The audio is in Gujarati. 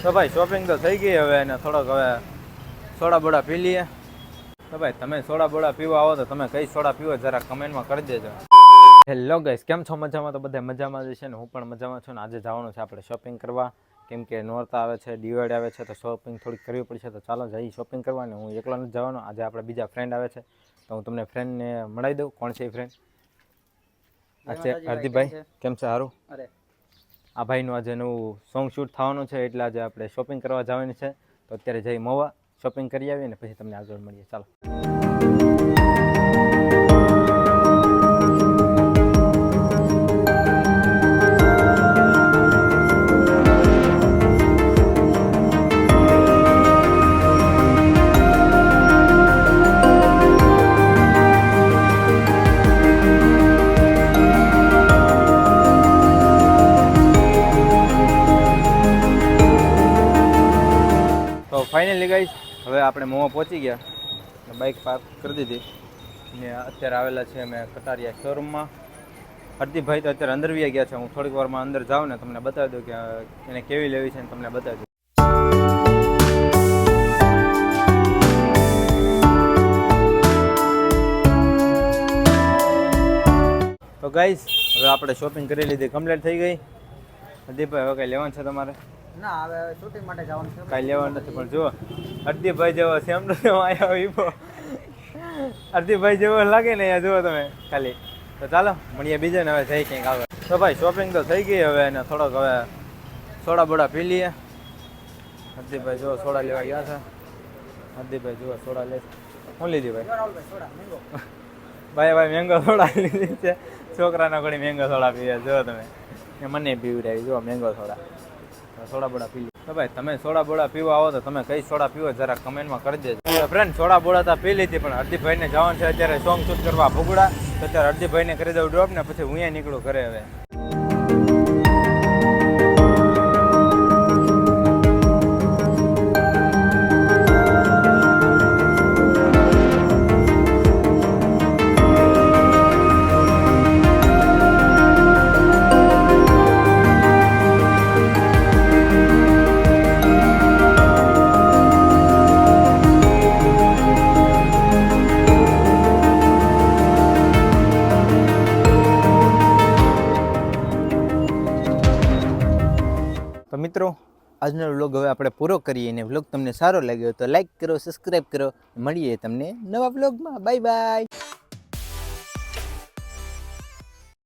તો ભાઈ શોપિંગ તો થઈ ગઈ હવે અને થોડોક હવે સોડા બોડા પી લઈએ. તો ભાઈ તમે સોડા બોડા પીવા આવો તો તમે કઈ સોડા પીવો જરા કમેન્ટમાં કરી દેજો. હેલો ગાઈસ, કેમ છો? મજામાં? તો બધા મજામાં જ છે ને હું પણ મજામાં છું ને આજે જવાનું છે આપણે શોપિંગ કરવા, કેમ કે નોરતા આવે છે, દિવાળી આવે છે તો શોપિંગ થોડીક કરવી પડશે. તો ચાલો જઈ શોપિંગ કરવા. ને હું એકલો નથી જવાનો, આજે આપણે બીજા ફ્રેન્ડ આવે છે તો હું તમને ફ્રેન્ડને મળાવી દઉં. કોણ છે એ ફ્રેન્ડ? આ છે હાર્દિકભાઈ. કેમ છે? સારું. અરે આ ભાઈનું આજે નવું સોંગ શૂટ થવાનું છે એટલે આજે આપણે શોપિંગ કરવા જવાની છે. તો અત્યારે જઈ મોવા શોપિંગ કરી આવીએ ને પછી તમને આગળ મળીએ. ચાલો. તો ફાઇનલી ગાઈસ હવે આપણે મોવા પહોંચી ગયા, બાઇક પાર્ક કરી દીધી ને અત્યારે આવેલા છે અમે કટારિયા શોરૂમમાં. હરદીપભાઈ તો અત્યારે અંદર વ્યા ગયા છે. હું થોડીક વારમાં અંદર જાઉં ને તમને બતાવી દઉં કે એને કેવી લેવી છે ને તમને બતાવી દઉં. તો ગાઈસ હવે આપણે શોપિંગ કરી લીધી, કમ્પ્લીટ થઈ ગઈ. હરદીપભાઈ હવે કંઈ લેવાનું છે તમારે? ના, હવે શૂટિંગ માટે જવાનું છે. કાંઈ લેવાનું નથી, પણ જુઓ હરદીપભાઈ જેવો સેમ ટુ સેમ આવ્યો ઈવો હરદીપભાઈ જેવો લાગે ને અહીંયા જુઓ તમે ખાલી. તો ચાલો મળીએ બીજે ને હવે જઈ ક્યાંક આવે. તો ભાઈ શોપિંગ તો થઈ ગઈ હવે અને થોડોક હવે સોડા બોડા પી લઈએ. હરદીપભાઈ જુઓ સોડા લેવા ગયા છે. હરદીપભાઈ જુઓ સોડા લે. શું લીધી ભાઈ? ભાઈ મેંગો સોડા લીધી છે. છોકરાના ઘડી મેંગો સોડા પીવે જુઓ તમે. મને પીવડાવી જુઓ મેંગો સોડા. સોડા બોડા પી લે. તો ભાઈ તમે સોડા બોડા પીવા આવો તો તમે કઈ સોડા પીવો જરા કમેન્ટમાં કરી દેજો. ફ્રેન્ડ સોડા બોડા તો પી લીધી, પણ હરદીપભાઈને જવાનું છે અત્યારે સોંગ શૂટ કરવા ભૂગડા. તો અત્યારે હરદીપભાઈને કરી દઉં ડ્રોપ ને પછી હું અહીંયા નીકળું ઘરે હવે. તો મિત્રો આજનો વ્લોગ હવે આપણે પૂરો કરીએ અને વ્લોગ તમને સારો લાગ્યો તો લાઈક કરો, સબસ્ક્રાઈબ કરો. મળીએ તમને નવા વ્લોગમાં. Bye bye.